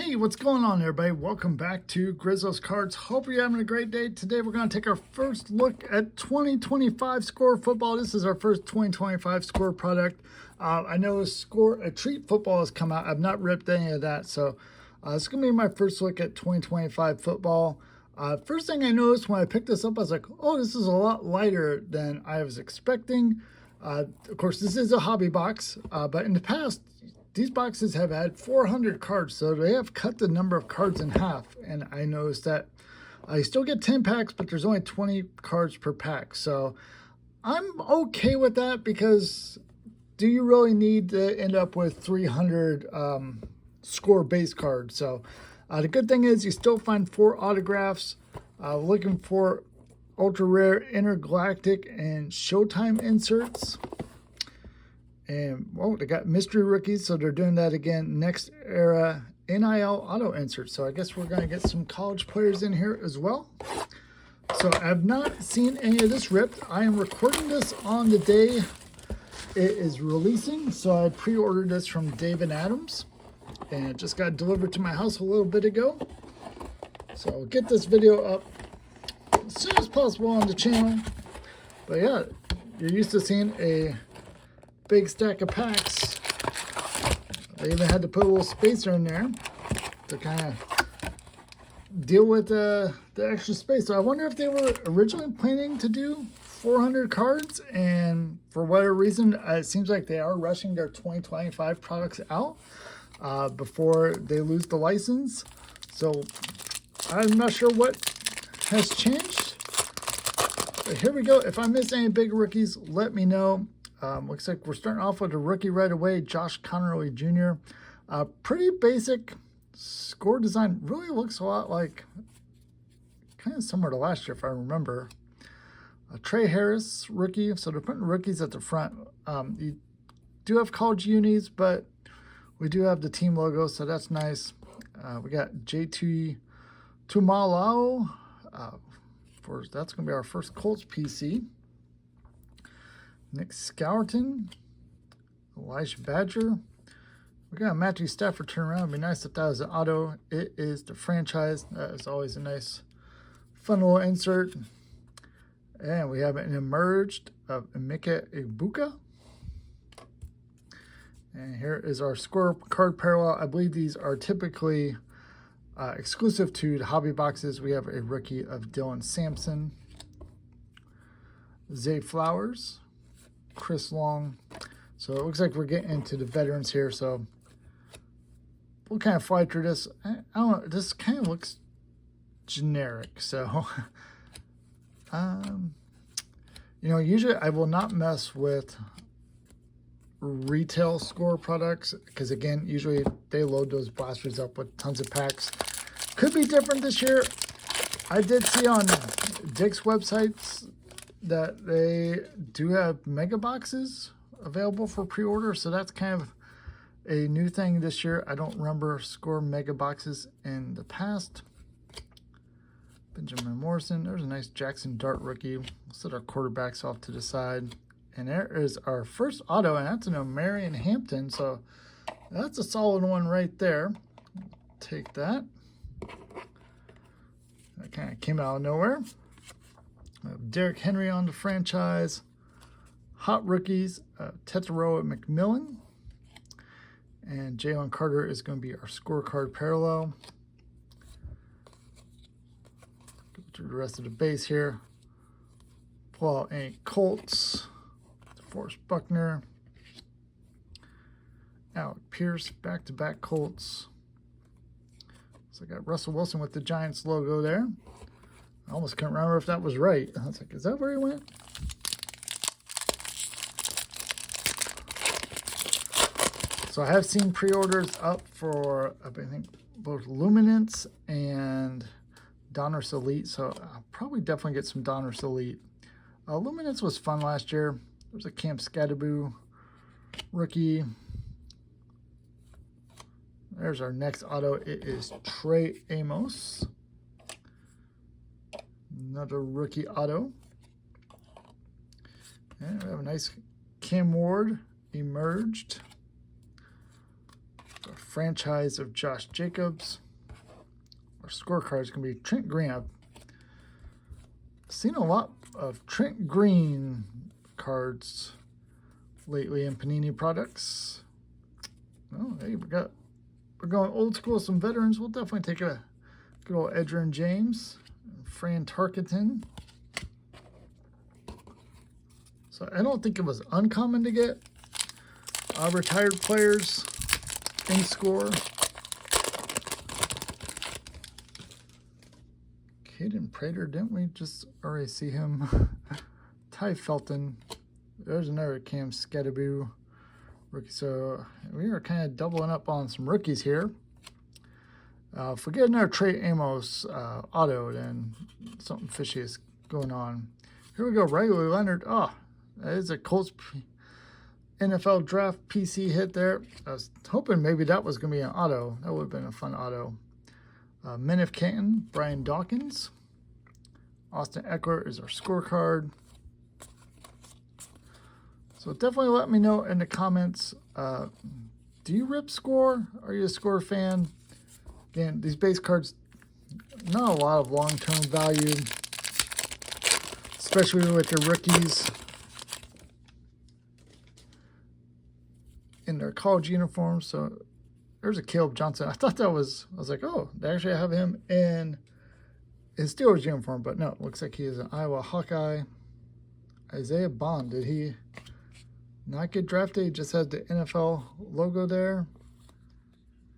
Hey, what's going on everybody? Welcome back to Grizzo's Cards. Hope you're having a great day. Today we're going to take our first look at 2025 Score Football. This is our first 2025 Score product. I know a Treat Football has come out. I've not ripped any of that, so it's going to be my first look at 2025 football. First thing I noticed when I picked this up, I was like, oh, this is a lot lighter than I was expecting. Of course, this is a hobby box, but in the past, these boxes have had 400 cards, so they have cut the number of cards in half. And I noticed that I still get 10 packs, but there's only 20 cards per pack. So I'm okay with that, because do you really need to end up with 300 score base cards? So the good thing is you still find 4 autographs. Looking for ultra rare intergalactic and Showtime inserts. And, well, they got mystery rookies, so they're doing that again. Next era NIL auto insert. So I guess we're going to get some college players in here as well. So I've not seen any of this ripped. I am recording this on the day it is releasing. So I pre-ordered this from David Adams, and it just got delivered to my house a little bit ago. So I'll get this video up as soon as possible on the channel. But yeah, you're used to seeing a big stack of packs. They even had to put a little spacer in there to kind of deal with the extra space. So I wonder if they were originally planning to do 400 cards, and for whatever reason, it seems like they are rushing their 2025 products out before they lose the license. So I'm not sure what has changed. But here we go. If I miss any big rookies, let me know. Looks like we're starting off with a rookie right away, Josh Connerly Jr. Pretty basic score design. Really looks a lot like, kind of similar to last year if I remember. Trey Harris, rookie. So they're putting rookies at the front. You do have college unis, but we do have the team logo, so that's nice. We got JT Tumalao. That's going to be our first Colts PC. Nick Scourton, Elijah Badger. We got Matthew Stafford turnaround. It'd be nice if that was an auto. It is the franchise. That is always a nice, fun little insert. And we have an emerged of Emeka Egbuka. And here is our score card parallel. I believe these are typically exclusive to the hobby boxes. We have a rookie of Dylan Sampson, Zay Flowers, Chris Long. So it looks like we're getting into the veterans here. So we'll kind of fly through this. I don't know. This kind of looks generic. So, you know, usually I will not mess with retail score products, because again, usually they load those blasters up with tons of packs. Could be different this year. I did see on Dick's websites that they do have mega boxes available for pre-order, so that's kind of a new thing this year. I don't remember score mega boxes in the past. Benjamin Morrison, there's a nice Jackson Dart rookie. We'll set our quarterbacks off to the side, and there is our first auto, and that's an O'Marion Hampton, so that's a solid one right there. Take that. That kind of came out of nowhere. Derrick Henry on the franchise. Hot rookies, Tetaro McMillan. And Jalen Carter is going to be our scorecard parallel. Go through the rest of the base here. Pull out any Colts. DeForest Buckner. Alec Pierce, back-to-back Colts. So I got Russell Wilson with the Giants logo there. I almost couldn't remember if that was right. I was like, is that where he went? So I have seen pre-orders up for, I think, both Luminance and Donruss Elite. So I'll probably definitely get some Donruss Elite. Luminance was fun last year. There's a Camp Scadaboo rookie. There's our next auto. It is Trey Amos. Another rookie auto. And we have a nice Cam Ward emerged. a franchise of Josh Jacobs. Our scorecard is going to be Trent Green. I've seen a lot of Trent Green cards lately in Panini products. Oh, hey, we're going old school, some veterans. We'll definitely take a good old Edgerrin James, Fran Tarkenton. So I don't think it was uncommon to get retired players in score. Caden Prater, didn't we just already see him? Ty Felton. There's another Cam Skadaboo rookie. So we are kind of doubling up on some rookies here. If we get another Trey Amos auto, then something fishy is going on. Here we go, Riley Leonard. Oh, that is a Colts NFL draft PC hit there. I was hoping maybe that was going to be an auto. That would have been a fun auto. Menif Canton, Brian Dawkins. Austin Eckler is our scorecard. So definitely let me know in the comments, do you rip score? Are you a score fan? Again, these base cards, not a lot of long-term value, especially with your rookies in their college uniforms. So there's a Caleb Johnson. I thought that was, I was like, oh, they actually have him in his Steelers uniform, but no, it looks like he is an Iowa Hawkeye. Isaiah Bond, did he not get drafted? He just has the NFL logo there.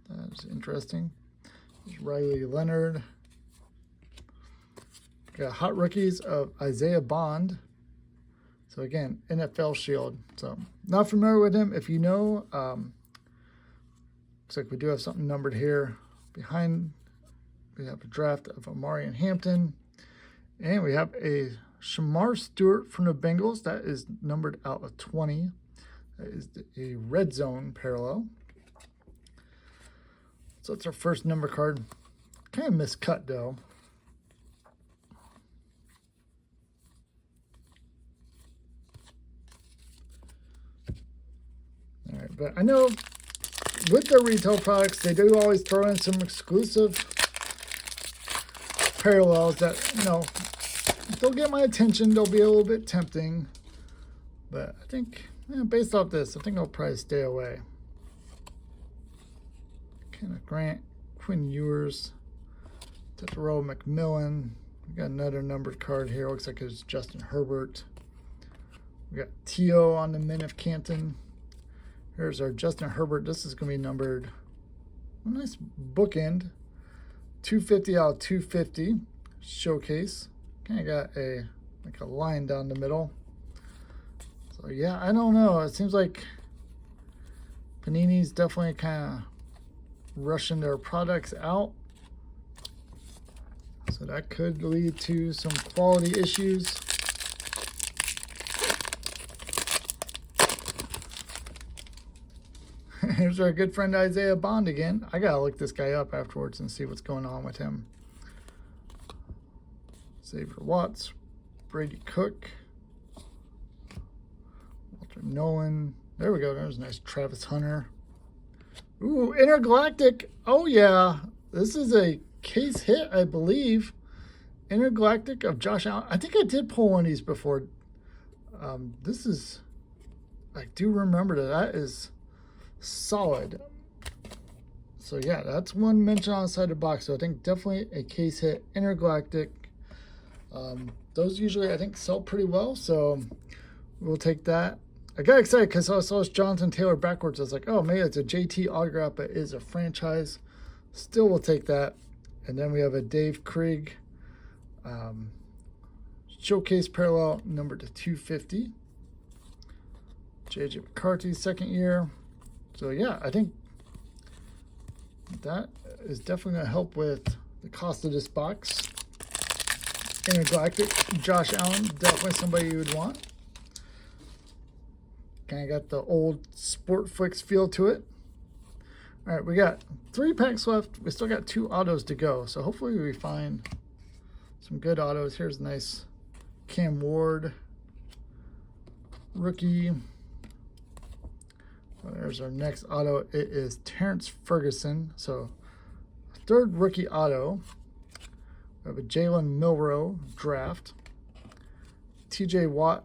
That's interesting. There's Riley Leonard. Got hot rookies of Isaiah Bond. So again, NFL Shield. So not familiar with him. If you know, looks like we do have something numbered here. Behind, we have a draft of Amari and Hampton. And we have a Shamar Stewart from the Bengals. That is numbered out of 20. That is a red zone parallel. So that's our first number card. Kind of miscut though. All right, but I know with their retail products, they do always throw in some exclusive parallels that, you know, they'll get my attention. They'll be a little bit tempting. But I think, based off this, I think I'll probably stay away. Kenneth Grant, Quinn Ewers, Tetero McMillan. We got another numbered card here. Looks like it's Justin Herbert. We got T.O. on the Menif Canton. Here's our Justin Herbert. This is going to be numbered. A nice bookend. 250 out of 250 showcase. Kind of got a line down the middle. So yeah, I don't know. It seems like Panini's definitely kind of rushing their products out. So that could lead to some quality issues. Here's our good friend Isaiah Bond again. I gotta look this guy up afterwards and see what's going on with him. Xavier Watts, Brady Cook, Walter Nolan. There we go. There's a nice Travis Hunter. Ooh, Intergalactic. Oh yeah, this is a case hit, I believe. Intergalactic of Josh Allen. I think I did pull one of these before. This is, I do remember that is solid. So yeah, that's one mention on the side of the box. So I think definitely a case hit. Intergalactic. Those usually I think sell pretty well, so we'll take that. I got excited because I saw Jonathan Taylor backwards. I was like, oh, maybe it's a JT autograph, but it is a franchise. Still will take that. And then we have a Dave Krieg showcase parallel number to 250. JJ McCarthy, second year. So yeah, I think that is definitely going to help with the cost of this box. Intergalactic, Josh Allen, definitely somebody you would want. Kind of got the old Sportflix feel to it. All right, we got 3 packs left. We still got 2 autos to go, so hopefully we find some good autos. Here's a nice Cam Ward rookie. There's our next auto. It is Terrence Ferguson. So, third rookie auto. We have a Jalen Milroe draft. TJ Watt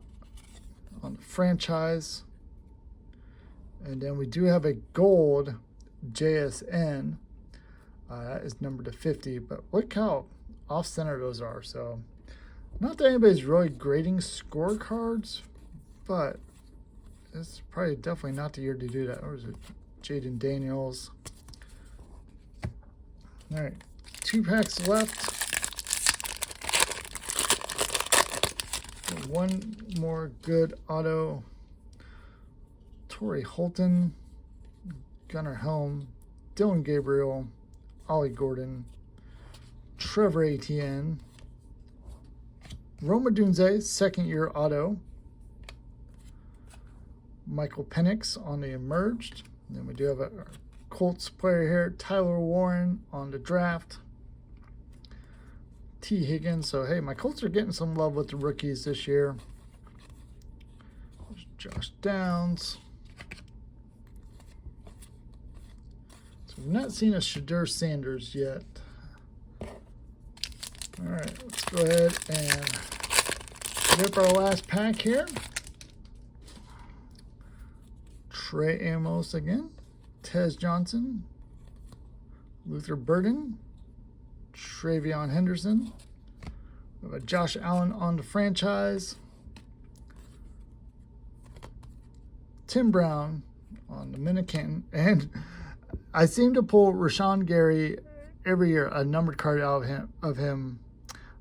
on the franchise. And then we do have a gold JSN. That is numbered to 50. But look how off-center those are. So, not that anybody's really grading scorecards, but it's probably definitely not the year to do that. Or is it Jaden Daniels? All right, 2 packs left. One more good auto. Torrey Holton, Gunnar Helm, Dylan Gabriel, Ollie Gordon, Trevor Etienne, Roma Dunze, second-year auto. Michael Penix on the emerged. And then we do have a Colts player here, Tyler Warren on the draft. T. Higgins. So, hey, my Colts are getting some love with the rookies this year. There's Josh Downs. So, we've not seen a Shadur Sanders yet. All right, let's go ahead and rip our last pack here. Trey Amos again, Tez Johnson, Luther Burden, Travion Henderson. We have a Josh Allen on the franchise. Tim Brown on the Minican. And I seem to pull Rashawn Gary every year, a numbered card out of him.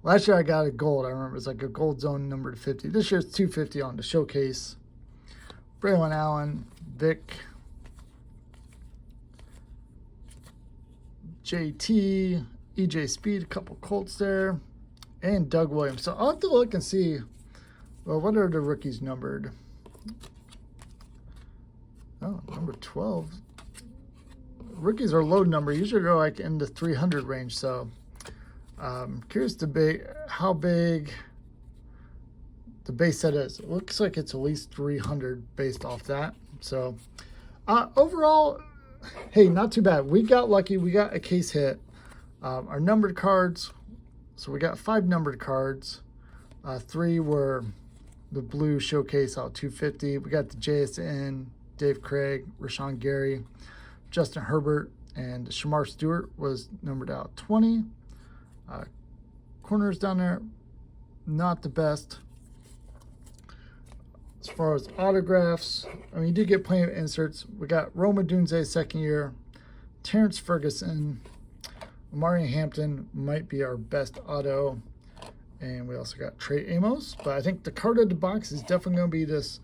Last year I got a gold. I remember it's like a gold zone number to 50. This year it's 250 on the showcase. Braylon Allen, Vic, JT, EJ Speed, a couple Colts there, and Doug Williams. So I'll have to look and see, well, what are the rookies numbered? Oh, number 12. Rookies are low number. Usually they're like in the 300 range. So curious to how big the base set is. It looks like it's at least 300 based off that. So overall, hey, not too bad. We got lucky. We got a case hit. Our numbered cards, so we got 5 numbered cards. 3 were the blue showcase out 250. We got the JSN, Dave Craig, Rashawn Gary, Justin Herbert, and Shamar Stewart was numbered out 20. Corners down there, not the best. As far as autographs, I mean, you do get plenty of inserts. We got Roma Dunze, second year. Terrence Ferguson. Amari Hampton might be our best auto. And we also got Trey Amos. But I think the card of the box is definitely going to be this,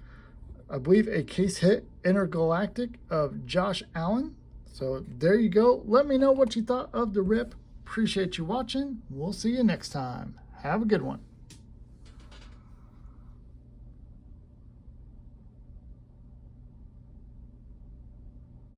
I believe, a case hit intergalactic of Josh Allen. So there you go. Let me know what you thought of the rip. Appreciate you watching. We'll see you next time. Have a good one.